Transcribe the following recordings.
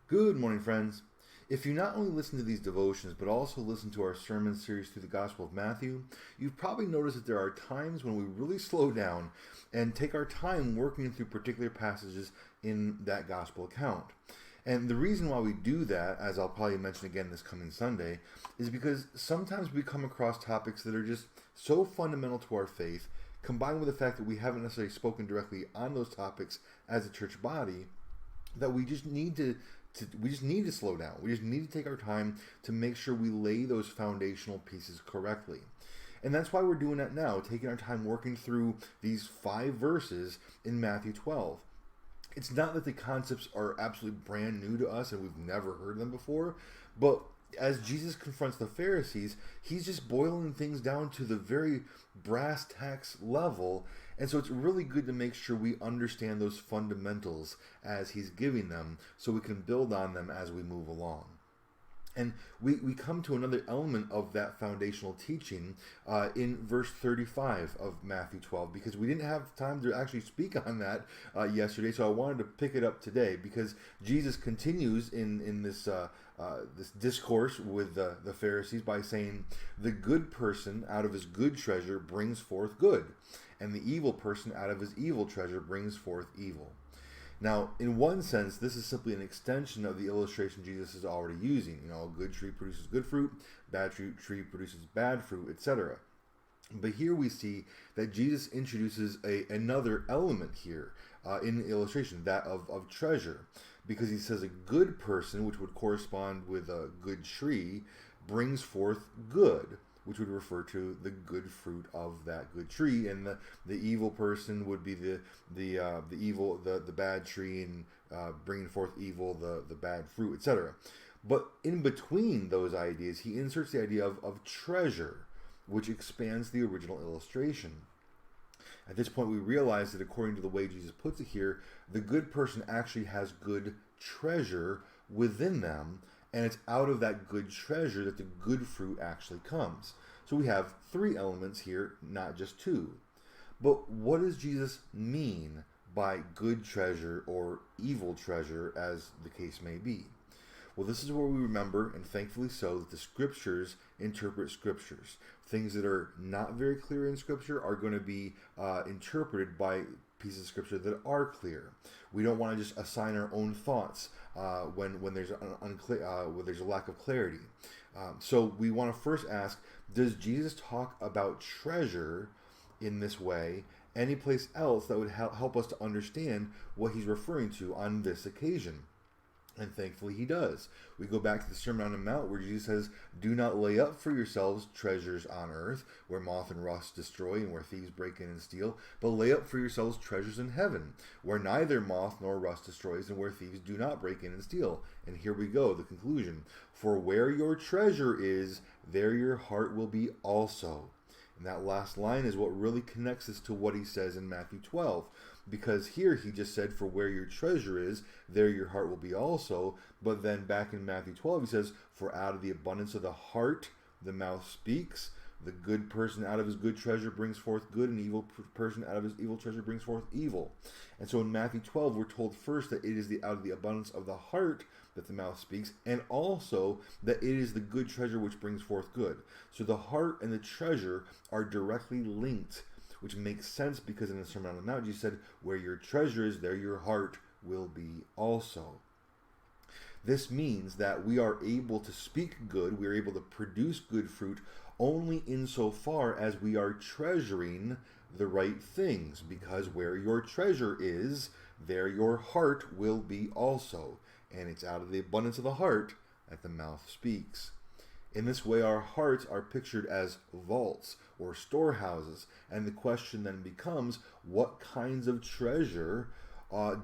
Good morning, friends. If you not only listen to these devotions, but also listen to our sermon series through the Gospel of Matthew, you've probably noticed that there are times when we really slow down and take our time working through particular passages in that Gospel account. And the reason why we do that, as I'll probably mention again this coming Sunday, is because sometimes we come across topics that are just so fundamental to our faith, combined with the fact that we haven't necessarily spoken directly on those topics as a church body, that we just need to slow down. We just need to take our time to make sure we lay those foundational pieces correctly. And that's why we're doing that now, taking our time working through these 5 verses in Matthew 12. It's not that the concepts are absolutely brand new to us and we've never heard them before, but as Jesus confronts the Pharisees, he's just boiling things down to the very brass tacks level. And so it's really good to make sure we understand those fundamentals as he's giving them so we can build on them as we move along. And we come to another element of that foundational teaching in verse 35 of Matthew 12, because we didn't have time to actually speak on that yesterday, so I wanted to pick it up today, because Jesus continues in this this discourse with the Pharisees by saying, the good person out of his good treasure brings forth good, and the evil person out of his evil treasure brings forth evil. Now, in one sense, this is simply an extension of the illustration Jesus is already using. You know, a good tree produces good fruit, bad tree produces bad fruit, etc. But here we see that Jesus introduces another element here in the illustration, that of treasure. Because he says a good person, which would correspond with a good tree, brings forth good, which would refer to the good fruit of that good tree, and the evil person would be the bad tree, and bringing forth evil, the bad fruit, etc. But in between those ideas, he inserts the idea of treasure, which expands the original illustration. At this point, we realize that according to the way Jesus puts it here, the good person actually has good treasure within them, and it's out of that good treasure that the good fruit actually comes. So we have 3 elements here, not just 2. But what does Jesus mean by good treasure or evil treasure, as the case may be? Well, this is where we remember, and thankfully so, that the Scriptures interpret Scriptures. Things that are not very clear in Scripture are going to be interpreted by pieces of Scripture that are clear. We don't want to just assign our own thoughts when there's when there's a lack of clarity. So we want to first ask, does Jesus talk about treasure in this way any place else that would help us to understand what he's referring to on this occasion? And thankfully he does. We go back to the Sermon on the Mount where Jesus says, do not lay up for yourselves treasures on earth, where moth and rust destroy and where thieves break in and steal, but lay up for yourselves treasures in heaven, where neither moth nor rust destroys and where thieves do not break in and steal. And here we go, the conclusion. For where your treasure is, there your heart will be also. And that last line is what really connects us to what he says in Matthew 12. Because here he just said, for where your treasure is, there your heart will be also. But then back in Matthew 12, he says, for out of the abundance of the heart, the mouth speaks. The good person out of his good treasure brings forth good, and the evil person out of his evil treasure brings forth evil. And so in Matthew 12, we're told first that it is out of the abundance of the heart that the mouth speaks, and also that it is the good treasure which brings forth good. So the heart and the treasure are directly linked, which makes sense because in the Sermon on the Mount, Jesus said, where your treasure is, there your heart will be also. This means that we are able to speak good, we are able to produce good fruit only insofar as we are treasuring the right things, because where your treasure is, there your heart will be also. And it's out of the abundance of the heart that the mouth speaks. In this way, our hearts are pictured as vaults or storehouses, and the question then becomes, what kinds of treasure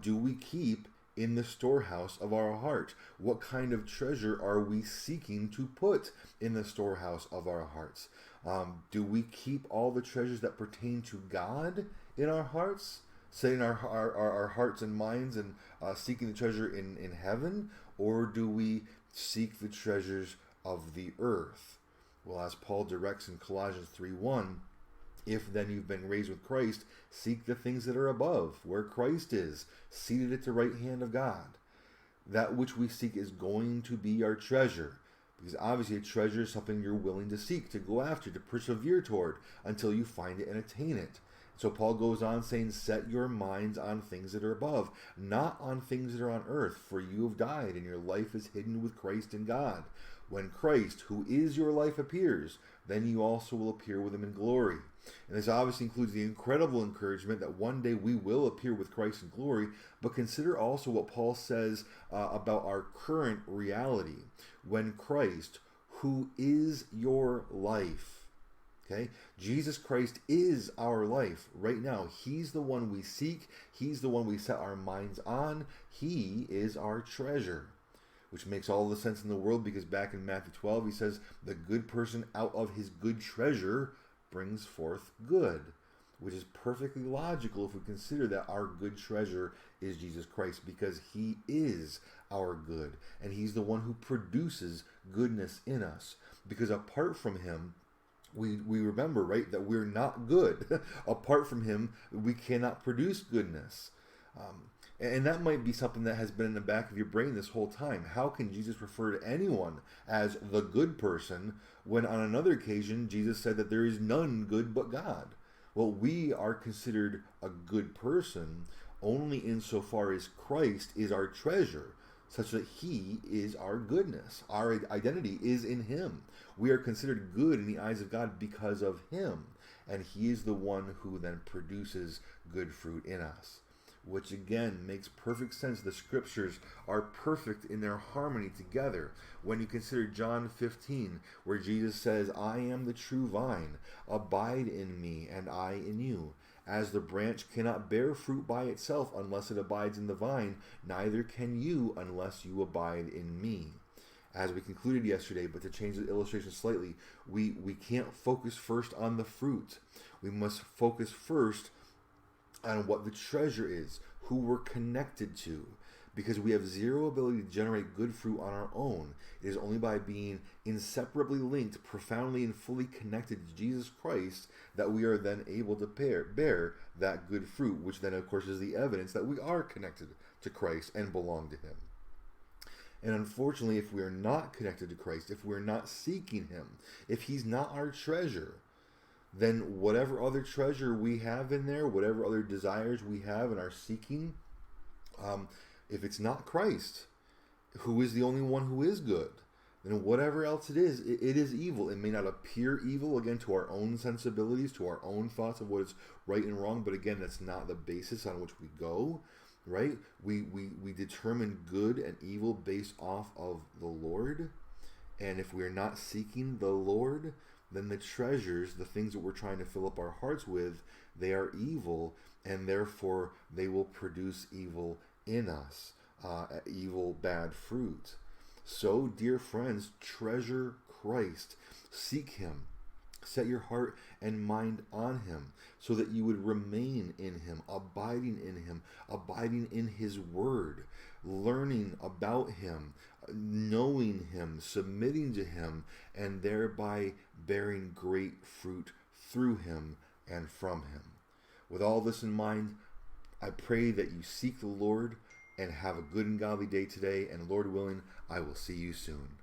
do we keep in the storehouse of our heart? What kind of treasure are we seeking to put in the storehouse of our hearts? Do we keep all the treasures that pertain to God in our hearts, setting our hearts and minds and seeking the treasure in heaven? Or do we seek the treasures of the earth? Well, as Paul directs in Colossians 3:1, if then you've been raised with Christ, seek the things that are above, where Christ is, seated at the right hand of God. that which we seek is going to be our treasure. Because obviously a treasure is something you're willing to seek, to go after, to persevere toward until you find it and attain it. So Paul goes on saying, set your minds on things that are above, not on things that are on earth, for you have died and your life is hidden with Christ in God. When Christ, who is your life, appears, then you also will appear with him in glory. And this obviously includes the incredible encouragement that one day we will appear with Christ in glory, but consider also what Paul says about our current reality. When Christ, who is your life, okay, Jesus Christ is our life right now. He's the one we seek. He's the one we set our minds on. He is our treasure, which makes all the sense in the world, because back in Matthew 12, he says, the good person out of his good treasure brings forth good, which is perfectly logical if we consider that our good treasure is Jesus Christ, because he is our good, and he's the one who produces goodness in us. Because apart from him, we remember, right, that we're not good. Apart from him, we cannot produce goodness. And that might be something that has been in the back of your brain this whole time. How can Jesus refer to anyone as the good person when on another occasion Jesus said that there is none good but God? Well, we are considered a good person only insofar as Christ is our treasure, such that he is our goodness. Our identity is in him. We are considered good in the eyes of God because of him. And he is the one who then produces good fruit in us, which again makes perfect sense. The scriptures are perfect in their harmony together. When you consider John 15, where Jesus says, I am the true vine, abide in me and I in you. As the branch cannot bear fruit by itself unless it abides in the vine, neither can you unless you abide in me. As we concluded yesterday, but to change the illustration slightly, we can't focus first on the fruit. We must focus first on what the treasure is, who we're connected to, because we have zero ability to generate good fruit on our own. It is only by being inseparably linked, profoundly and fully connected to Jesus Christ, that we are then able to bear that good fruit, which then of course is the evidence that we are connected to Christ and belong to him. And unfortunately, if we are not connected to Christ, if we're not seeking him, if he's not our treasure, then whatever other treasure we have in there, whatever other desires we have in our seeking, if it's not Christ, who is the only one who is good, then whatever else it is evil. It may not appear evil, again, to our own sensibilities, to our own thoughts of what is right and wrong, but again, that's not the basis on which we go, right? We determine good and evil based off of the Lord, and if we are not seeking the Lord, then the treasures, the things that we're trying to fill up our hearts with, they are evil, and therefore they will produce evil in us, evil, bad fruit. So, dear friends, treasure Christ. Seek him. Set your heart and mind on him, so that you would remain in him, abiding in his word, learning about him, knowing him, submitting to him, and thereby bearing great fruit through him and from him. With all this in mind, I pray that you seek the Lord and have a good and godly day today, and Lord willing, I will see you soon.